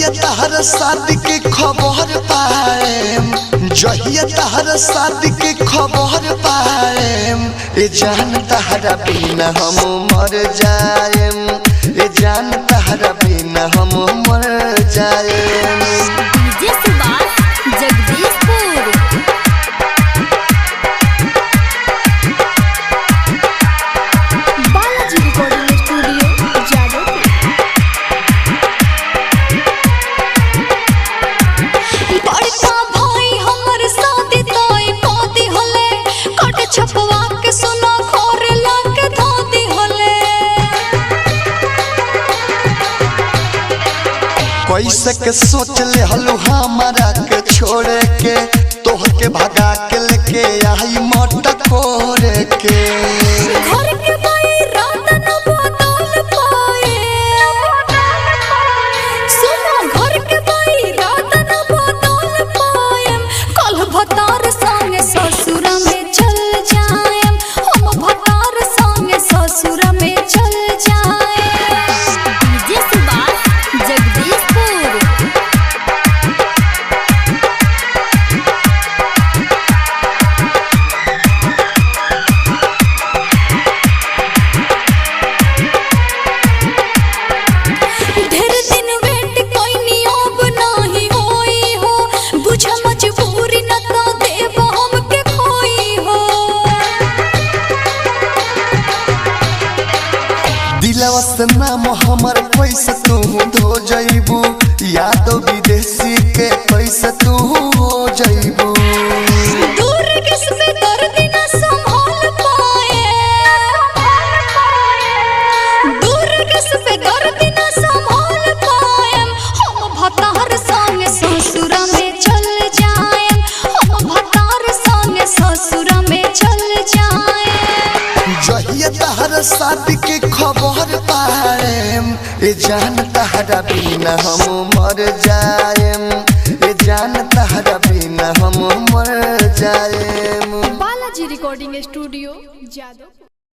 जहिया तहर शादी के खबर पाएम, जहिया तहर शादी के खबर पाएम, ए जान तहरा बिना हम मर जाएम, ए जान तहरा बिना हम मर जाएम। कैसे के सोच ले हलू हमारा के छोड़े के, तोह के भगा के लेके आई मोटा कोरे के। घर के रात न बदल पाए, सुनो घर के रात न बदल पाए, कल भतार संगे ससुर में चल जाएम, हम भतार संगे ससुर में चल जाएम। नाम हमर कैसे तू धो जइबू, यादव विदेशी के कैसे तू हो जइबू। दूर किससे दर्द न संभाल पाए, दूर किससे दर्द न संभाल पाए, हम भतार संगे ससुर में चल जाएम, हम भतार संगे ससुर में चल जाएम। जहिया तहर शादी के खबर पाएम, ए जान तहरा बिना हम मर जाएम, ए जान तहरा बिना हम मर जाएम। Balaji recording studio Jadav.